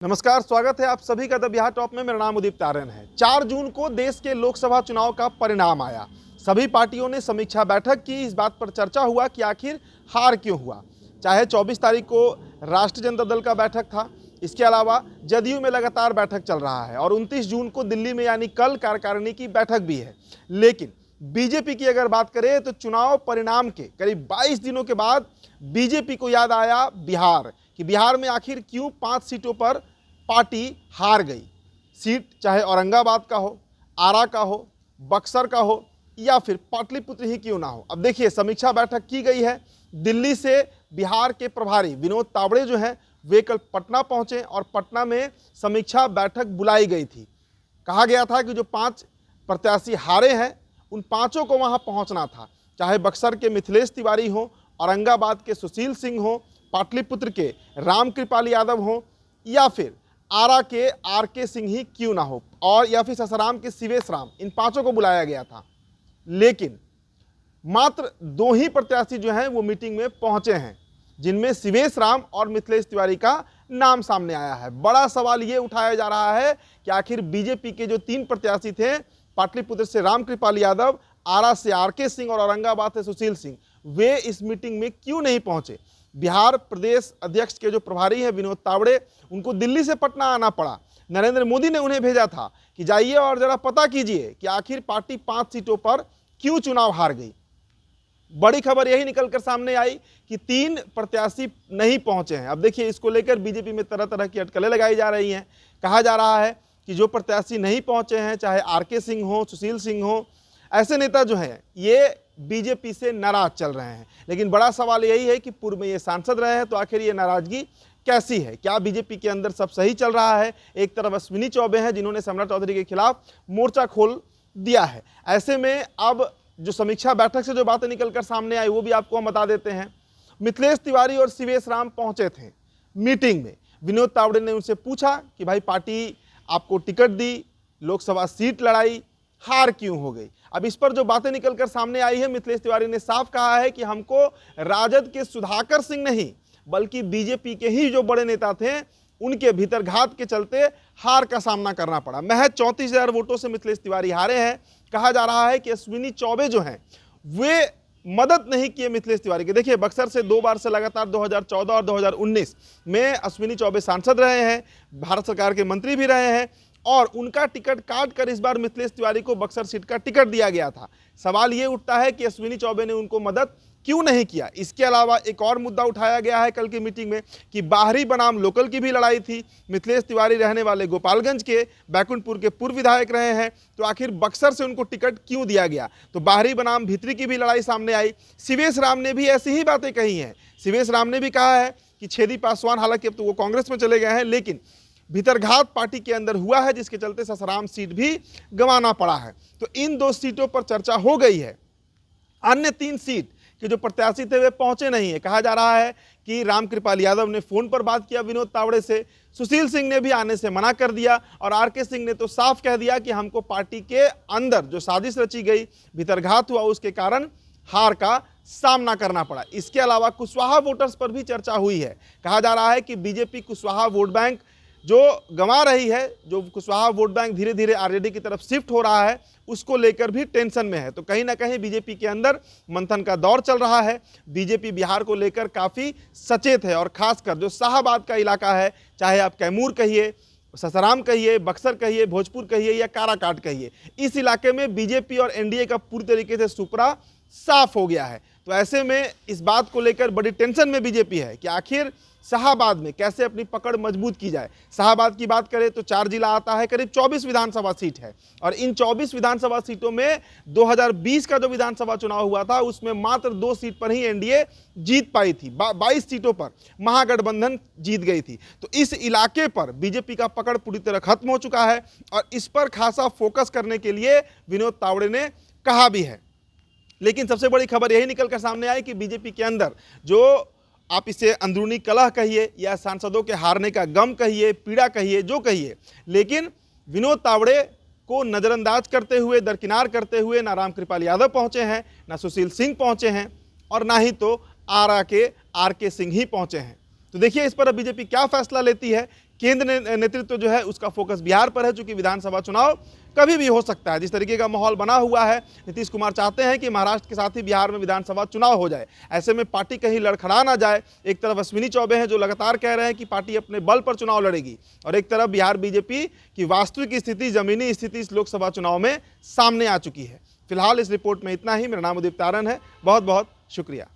नमस्कार, स्वागत है आप सभी का द बिहार टॉप में। मेरा नाम उदित तारन है। 4 जून को देश के लोकसभा चुनाव का परिणाम आया। सभी पार्टियों ने समीक्षा बैठक की। इस बात पर चर्चा हुआ कि आखिर हार क्यों हुआ। चाहे 24 तारीख को राष्ट्रीय जनता दल का बैठक था, इसके अलावा जदयू में लगातार बैठक चल रहा है और 29 जून को दिल्ली में यानी कल कार्यकारिणी की बैठक भी है। लेकिन बीजेपी की अगर बात करें तो चुनाव परिणाम के करीब 22 दिनों के बाद बीजेपी को याद आया बिहार, कि बिहार में आखिर क्यों 5 सीटों पर पार्टी हार गई। सीट चाहे औरंगाबाद का हो, आरा का हो, बक्सर का हो या फिर पाटलिपुत्र ही क्यों ना हो। अब देखिए, समीक्षा बैठक की गई है। दिल्ली से बिहार के प्रभारी विनोद तावड़े जो हैं वे कल पटना पहुंचे और पटना में समीक्षा बैठक बुलाई गई थी। कहा गया था कि जो 5 प्रत्याशी हारे हैं उन पांचों को वहां पहुंचना था, चाहे बक्सर के मिथिलेश तिवारी हो, औरंगाबाद के सुशील सिंह हो, पाटलिपुत्र के रामकृपाल यादव हो या फिर आरा के आर.के. सिंह ही क्यों ना हो, और या फिर ससाराम के शिवेश राम। इन पांचों को बुलाया गया था। लेकिन मात्र 2 ही प्रत्याशी जो हैं वो मीटिंग में पहुंचे हैं, जिनमें शिवेश राम और मिथिलेश तिवारी का नाम सामने आया है। बड़ा सवाल ये उठाया जा रहा है कि आखिर बीजेपी के जो 3 प्रत्याशी थे, पाटलिपुत्र से रामकृपाल यादव, आरा से आर.के. सिंह और औरंगाबाद से सुशील सिंह, वे इस मीटिंग में क्यों नहीं पहुंचे। बिहार प्रदेश अध्यक्ष के जो प्रभारी हैं विनोद तावड़े, उनको दिल्ली से पटना आना पड़ा। नरेंद्र मोदी ने उन्हें भेजा था कि जाइए और जरा पता कीजिए कि आखिर पार्टी 5 सीटों पर क्यों चुनाव हार गई। बड़ी खबर यही निकलकर सामने आई कि 3 प्रत्याशी नहीं पहुंचे हैं। अब देखिए, इसको लेकर बीजेपी में तरह तरह की अटकलें लगाई जा रही हैं। कहा जा रहा है कि जो प्रत्याशी नहीं पहुंचे हैं, चाहे आर.के. सिंह हो, सुशील सिंह हो, ऐसे नेता जो हैं ये बीजेपी से नाराज चल रहे हैं। लेकिन बड़ा सवाल यही है कि पूर्व में ये सांसद रहे हैं, तो आखिर ये नाराजगी कैसी है। क्या बीजेपी के अंदर सब सही चल रहा है। एक तरफ अश्विनी चौबे हैं जिन्होंने सम्राट चौधरी के खिलाफ मोर्चा खोल दिया है। ऐसे में अब जो समीक्षा बैठक से जो बातें निकलकर सामने आई वो भी आपको हम बता देते हैं। मिथिलेश तिवारी और शिवेश राम पहुंचे थे मीटिंग में। विनोद तावड़े ने उनसे पूछा कि भाई, पार्टी आपको टिकट दी, लोकसभा सीट लड़ाई, हार क्यों हो गई। अब इस पर जो बातें निकलकर सामने आई है, मिथिलेश तिवारी ने साफ कहा है कि हमको राजद के सुधाकर सिंह नहीं बल्कि बीजेपी के ही जो बड़े नेता थे उनके भीतरघात के चलते हार का सामना करना पड़ा। महज 34,000 वोटों से मिथिलेश तिवारी हारे हैं। कहा जा रहा है कि अश्विनी चौबे जो हैं वे मदद नहीं किए मिथिलेश तिवारी के। देखिए, बक्सर से 2 बार से लगातार 2014 और 2019 में अश्विनी चौबे सांसद रहे हैं, भारत सरकार के मंत्री भी रहे हैं और उनका टिकट काट कर इस बार मिथिलेश तिवारी को बक्सर सीट का टिकट दिया गया था। सवाल ये उठता है कि अश्विनी चौबे ने उनको मदद क्यों नहीं किया। इसके अलावा एक और मुद्दा उठाया गया है कल की मीटिंग में कि बाहरी बनाम लोकल की भी लड़ाई थी। मिथिलेश तिवारी रहने वाले गोपालगंज के, बैकुंठपुर के पूर्व विधायक रहे हैं, तो आखिर बक्सर से उनको टिकट क्यों दिया गया। तो बाहरी बनाम भीतरी की भी लड़ाई सामने आई। शिवेश राम ने भी ऐसी ही बातें कही हैं। शिवेश राम ने भी कहा है कि छेदी पासवान, हालांकि अब तो वो कांग्रेस में चले गए हैं, लेकिन भीतरघात पार्टी के अंदर हुआ है जिसके चलते ससाराम सीट भी गंवाना पड़ा है। तो इन 2 सीटों पर चर्चा हो गई है। अन्य 3 सीट के जो प्रत्याशी थे वे पहुंचे नहीं है। कहा जा रहा है कि रामकृपाल यादव ने फोन पर बात किया विनोद तावड़े से, सुशील सिंह ने भी आने से मना कर दिया और आर.के. सिंह ने तो साफ कह दिया कि हमको पार्टी के अंदर जो साजिश रची गई, भीतरघात हुआ, उसके कारण हार का सामना करना पड़ा। इसके अलावा कुशवाहा वोटर्स पर भी चर्चा हुई है। कहा जा रहा है कि बीजेपी कुशवाहा वोट बैंक जो गंवा रही है, जो कुशवाहा वोट बैंक धीरे धीरे आरजेडी की तरफ शिफ्ट हो रहा है, उसको लेकर भी टेंशन में है। तो कहीं ना कहीं बीजेपी के अंदर मंथन का दौर चल रहा है। बीजेपी बिहार को लेकर काफ़ी सचेत है और खासकर जो शाहाबाद का इलाका है, चाहे आप कैमूर कहिए, ससाराम कहिए, बक्सर कहिए, भोजपुर कहिए या काराकाट कहिए, इस इलाके में बीजेपी और एनडीए का पूरी तरीके से सुपरा साफ हो गया है। तो ऐसे में इस बात को लेकर बड़ी टेंशन में बीजेपी है कि आखिर शाहाबाद में कैसे अपनी पकड़ मजबूत की जाए। शाहाबाद की बात करें तो 4 जिला आता है, करीब 24 विधानसभा सीट है और इन 24 विधानसभा सीटों में 2020 का जो विधानसभा चुनाव हुआ था उसमें मात्र 2 सीट पर ही एनडीए जीत पाई थी। 22 सीटों पर महागठबंधन जीत गई थी। तो इस इलाके पर बीजेपी का पकड़ पूरी तरह खत्म हो चुका है और इस पर खासा फोकस करने के लिए विनोद तावड़े ने कहा भी है। लेकिन सबसे बड़ी खबर यही निकलकर सामने आई कि बीजेपी के अंदर जो आप इसे अंदरूनी कलह कहिए या सांसदों के हारने का गम कहिए, पीड़ा कहिए, जो कहिए, लेकिन विनोद तावड़े को नज़रअंदाज करते हुए, दरकिनार करते हुए ना रामकृपाल यादव पहुंचे हैं, ना सुशील सिंह पहुंचे हैं और ना ही तो आरा के आर.के. सिंह ही पहुंचे हैं। तो देखिए इस पर अब बीजेपी क्या फैसला लेती है, केंद्र नेतृत्व जो है उसका फोकस बिहार पर है, चूंकि विधानसभा चुनाव कभी भी हो सकता है। जिस तरीके का माहौल बना हुआ है, नीतीश कुमार चाहते हैं कि महाराष्ट्र के साथ ही बिहार में विधानसभा चुनाव हो जाए। ऐसे में पार्टी कहीं लड़खड़ा ना जाए। एक तरफ अश्विनी चौबे हैं जो लगातार कह रहे हैं कि पार्टी अपने बल पर चुनाव लड़ेगी, और एक तरफ बिहार बीजेपी की वास्तविक स्थिति, जमीनी स्थिति इस लोकसभा चुनाव में सामने आ चुकी है। फिलहाल इस रिपोर्ट में इतना ही। मेरा नाम उदित तारन है। बहुत बहुत शुक्रिया।